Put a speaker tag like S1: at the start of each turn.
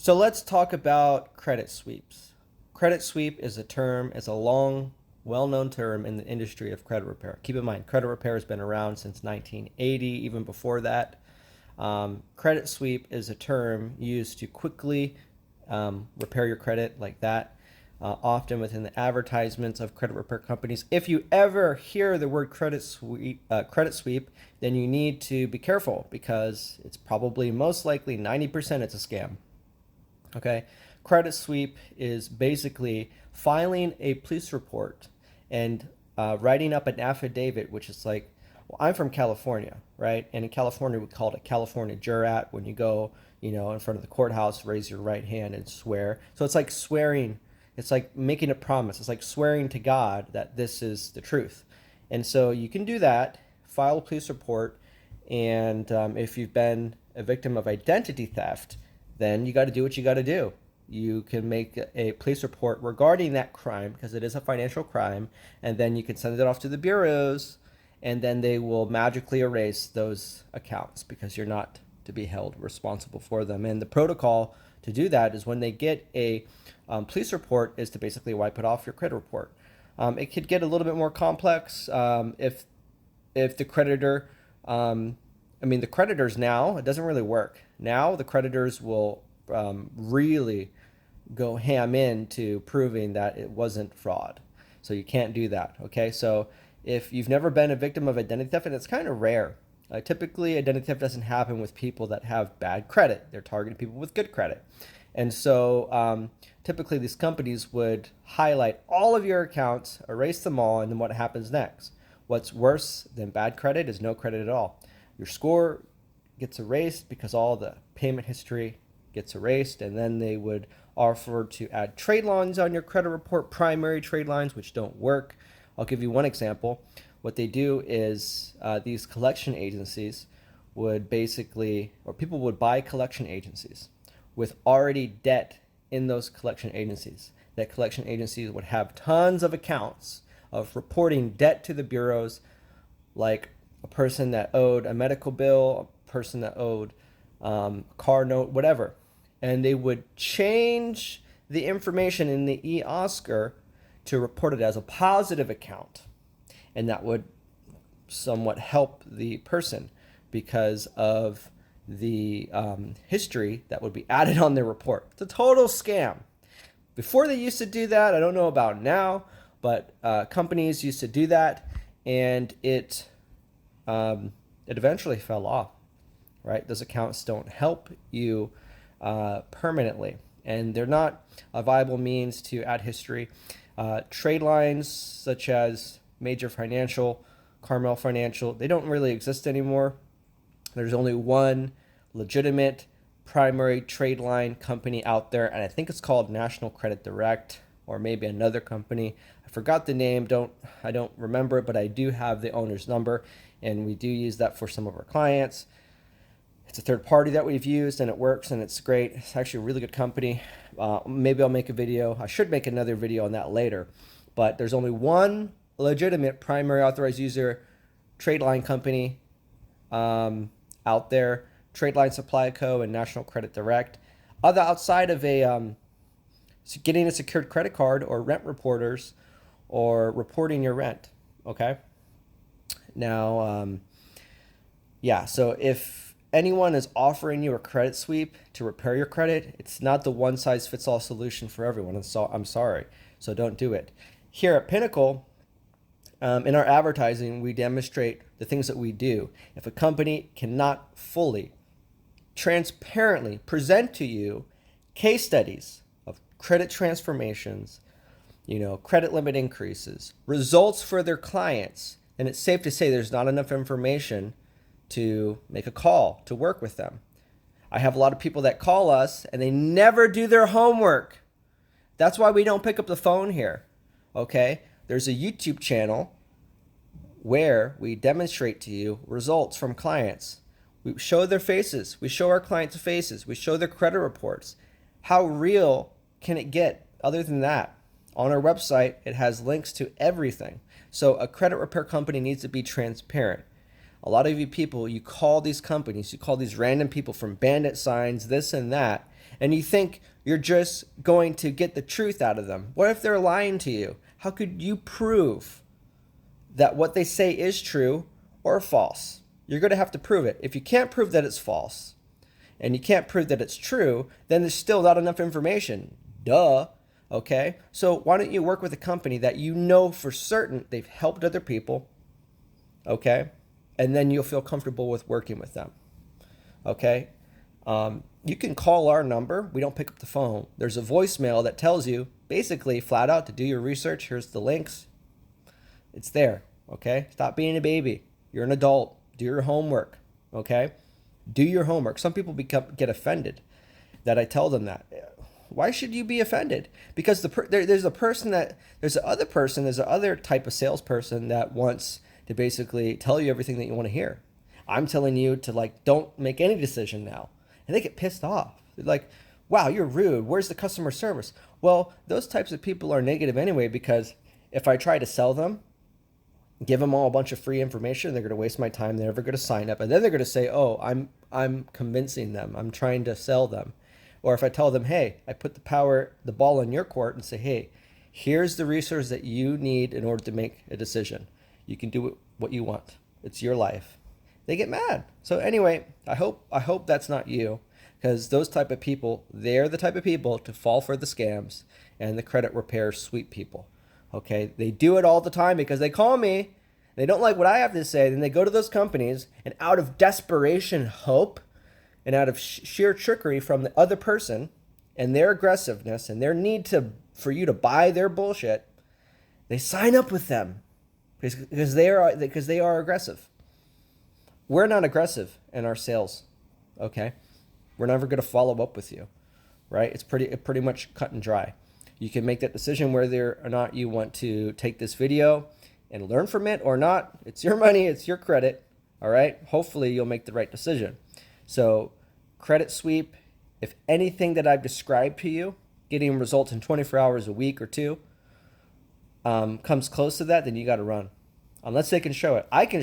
S1: So let's talk about credit sweeps. Credit sweep is a long, well-known term in the industry of credit repair. Keep in mind, credit repair has been around since 1980, even before that. Credit sweep is a term used to quickly repair your credit like that, often within the advertisements of credit repair companies. If you ever hear the word credit sweep, then you need to be careful because it's probably most likely 90% it's a scam. Okay, credit sweep is basically filing a police report and writing up an affidavit, which is like, well, I'm from California, right? And in California, we call it a California jurat when you go, in front of the courthouse, raise your right hand and swear. So it's like swearing. It's like making a promise. It's like swearing to God that this is the truth. And so you can do that, file a police report, and if you've been a victim of identity theft, then you got to do what you got to do. You can make a police report regarding that crime because it is a financial crime, and then you can send it off to the bureaus, and then they will magically erase those accounts because you're not to be held responsible for them. And the protocol to do that is when they get a police report is to basically wipe it off your credit report. It could get a little bit more complex if the creditor the creditors now, it doesn't really work. Now the creditors will really go ham into proving that it wasn't fraud. So you can't do that, okay? So if you've never been a victim of identity theft, and it's kind of rare, typically identity theft doesn't happen with people that have bad credit. They're targeting people with good credit. And so typically these companies would highlight all of your accounts, erase them all, and then what happens next? What's worse than bad credit is no credit at all. Your score gets erased because all the payment history gets erased, and then they would offer to add trade lines on your credit report, primary trade lines, which don't work. I'll give you one example. What they do is these collection agencies would people would buy collection agencies with already debt in those collection agencies. That collection agencies would have tons of accounts of reporting debt to the bureaus, like a person that owed a medical bill, a person that owed a car note, whatever. And they would change the information in the e-Oscar to report it as a positive account. And that would somewhat help the person because of the history that would be added on their report. It's a total scam. Before they used to do that, I don't know about now, but companies used to do that, and it eventually fell off, right? Those accounts don't help you permanently, and they're not a viable means to add history. Trade lines such as Major Financial, Carmel Financial, they don't really exist anymore. There's only one legitimate primary trade line company out there, and I think it's called National Credit Direct, or maybe another company. I forgot the name. I don't remember it, but I do have the owner's number, and we do use that for some of our clients. It's a third party that we've used, and it works, and it's great. It's actually a really good company. Maybe I'll make a video. I should make another video on that later, but there's only one legitimate primary authorized user trade line company out there, Trade Line Supply Co. and National Credit Direct. Outside of getting a secured credit card or rent reporters or reporting your rent, okay? Now, so if anyone is offering you a credit sweep to repair your credit, it's not the one-size-fits-all solution for everyone, and so I'm sorry, so don't do it. Here at Pinnacle, in our advertising, we demonstrate the things that we do. If a company cannot fully, transparently present to you case studies of credit transformations, credit limit increases, results for their clients, then it's safe to say there's not enough information to make a call to work with them. I have a lot of people that call us and they never do their homework. That's why we don't pick up the phone here, okay? There's a YouTube channel where we demonstrate to you results from clients. We show their faces. We show our clients' faces. We show their credit reports. How real can it get other than that? On our website, it has links to everything. So a credit repair company needs to be transparent. A lot of you people, you call these companies, you call these random people from bandit signs, this and that, and you think you're just going to get the truth out of them. What if they're lying to you? How could you prove that what they say is true or false? You're going to have to prove it. If you can't prove that it's false and you can't prove that it's true, then there's still not enough information. Duh. Okay? So why don't you work with a company that you know for certain they've helped other people, okay? And then you'll feel comfortable with working with them, okay? You can call our number. We don't pick up the phone. There's a voicemail that tells you basically flat out to do your research. Here's the links. It's there, okay? Stop being a baby. You're an adult. Do your homework, okay? Do your homework. Some people get offended that I tell them that. Why should you be offended? Because there's another type of salesperson that wants to basically tell you everything that you want to hear. I'm telling you to don't make any decision now. And they get pissed off. They're like, wow, you're rude. Where's the customer service? Well, those types of people are negative anyway, because if I try to sell them, give them all a bunch of free information, they're going to waste my time. They're never going to sign up. And then they're going to say, oh, I'm convincing them. I'm trying to sell them. Or if I tell them, hey, I put the ball in your court and say, hey, here's the resource that you need in order to make a decision. You can do what you want. It's your life. They get mad. So anyway, I hope that's not you, because those type of people, they're the type of people to fall for the scams and the credit repair sweep people. Okay, they do it all the time because they call me. They don't like what I have to say. Then they go to those companies, and out of desperation, hope, and out of sheer trickery from the other person and their aggressiveness and their need for you to buy their bullshit, they sign up with them because they are aggressive. We're not aggressive in our sales, okay? We're never going to follow up with you, right? It's pretty much cut and dry. You can make that decision whether or not you want to take this video and learn from it or not. It's your money, it's your credit, all right? Hopefully you'll make the right decision. So credit sweep, if anything that I've described to you, getting results in 24 hours a week or two, comes close to that, then you got to run. Unless they can show it. I can